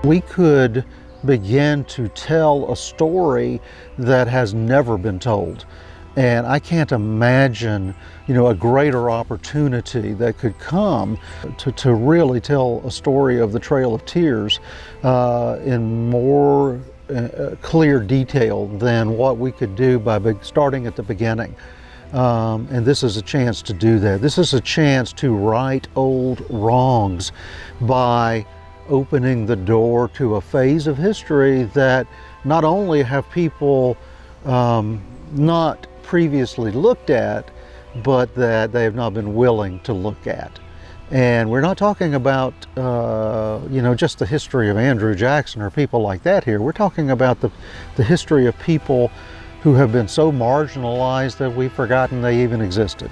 We could begin to tell a story that has never been told. And I can't imagine, a greater opportunity that could come to really tell a story of the Trail of Tears in more clear detail than what we could do by starting at the beginning. And this is a chance to do that. This is a chance to right old wrongs by opening the door to a phase of history that not only have people not previously looked at, but that they have not been willing to look at. And we're not talking about, just the history of Andrew Jackson or people like that here. We're talking about the history of people who have been so marginalized that we've forgotten they even existed.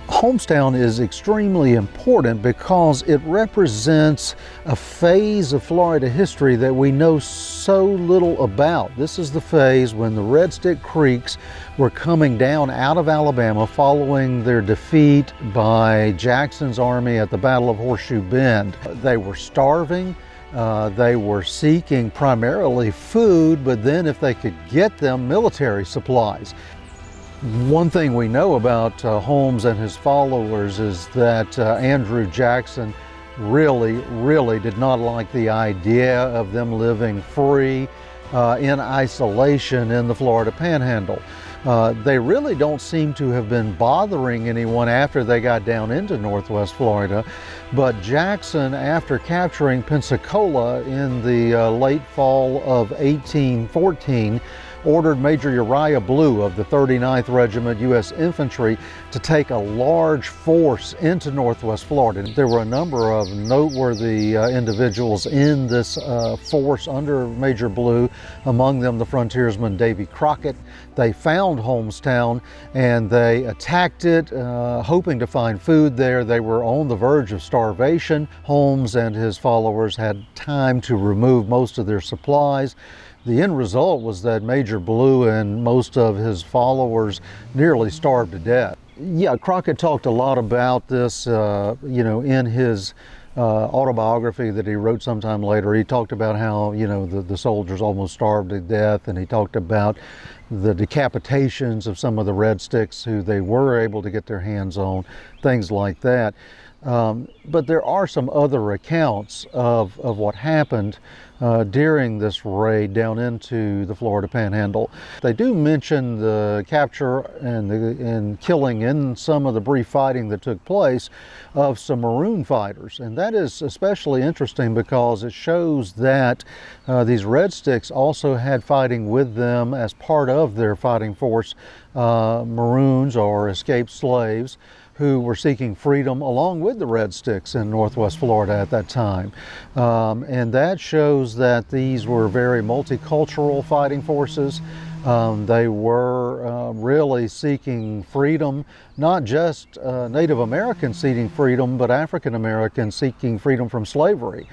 Holmes Town is extremely important because it represents a phase of Florida history that we know so little about. This is the phase when the Red Stick Creeks were coming down out of Alabama following their defeat by Jackson's army at the Battle of Horseshoe Bend. They were starving. They were seeking primarily food, but then if they could get them, military supplies. One thing we know about Holmes and his followers is that Andrew Jackson really did not like the idea of them living free in isolation in the Florida Panhandle. They really don't seem to have been bothering anyone after they got down into Northwest Florida, but Jackson, after capturing Pensacola in the late fall of 1814, ordered Major Uriah Blue of the 39th Regiment U.S. Infantry to take a large force into Northwest Florida. There were a number of noteworthy individuals in this force under Major Blue, among them the frontiersman Davy Crockett. They found Holmes Town and they attacked it, hoping to find food there. They were on the verge of starvation. Holmes and his followers had time to remove most of their supplies. The end result was that Major Blue and most of his followers nearly starved to death. Yeah, Crockett talked a lot about this, in his autobiography that he wrote sometime later. He talked about how, the soldiers almost starved to death, and he talked about the decapitations of some of the Red Sticks who they were able to get their hands on, things like that. But there are some other accounts of what happened during this raid down into the Florida Panhandle. They do mention the capture and killing in some of the brief fighting that took place of some Maroon fighters. And that is especially interesting because it shows that these Red Sticks also had fighting with them as part of their fighting force, Maroons or escaped slaves, who were seeking freedom along with the Red Sticks in Northwest Florida at that time. And that shows that these were very multicultural fighting forces. They were really seeking freedom, not just Native Americans seeking freedom, but African Americans seeking freedom from slavery.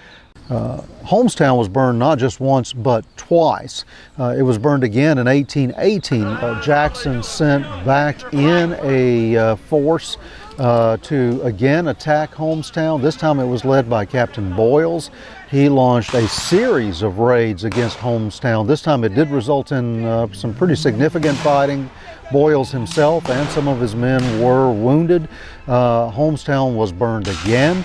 Holmes Town was burned not just once, but twice. It was burned again in 1818. Jackson sent back in a force to again attack Holmes Town. This time it was led by Captain Boyles. He launched a series of raids against Holmes Town. This time it did result in some pretty significant fighting. Boyles himself and some of his men were wounded. Holmes Town was burned again.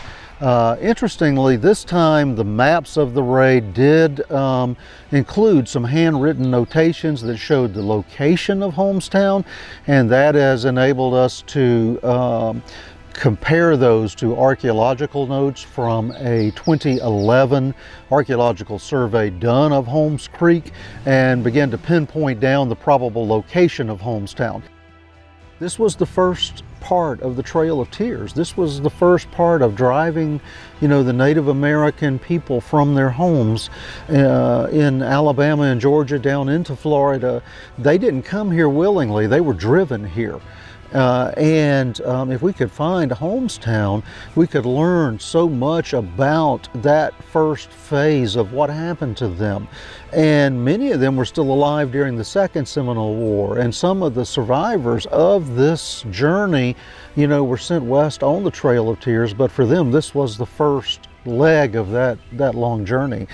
Interestingly, this time the maps of the raid did include some handwritten notations that showed the location of Holmes Town, and that has enabled us to compare those to archaeological notes from a 2011 archaeological survey done of Holmes Creek and begin to pinpoint down the probable location of Holmes Town. This was the first part of the Trail of Tears. This was the first part of driving, the Native American people from their homes in Alabama and Georgia down into Florida. They didn't come here willingly. They were driven here. If we could find Holmes Town, we could learn so much about that first phase of what happened to them. And many of them were still alive during the Second Seminole War, and some of the survivors of this journey, were sent west on the Trail of Tears, but for them this was the first leg of that long journey.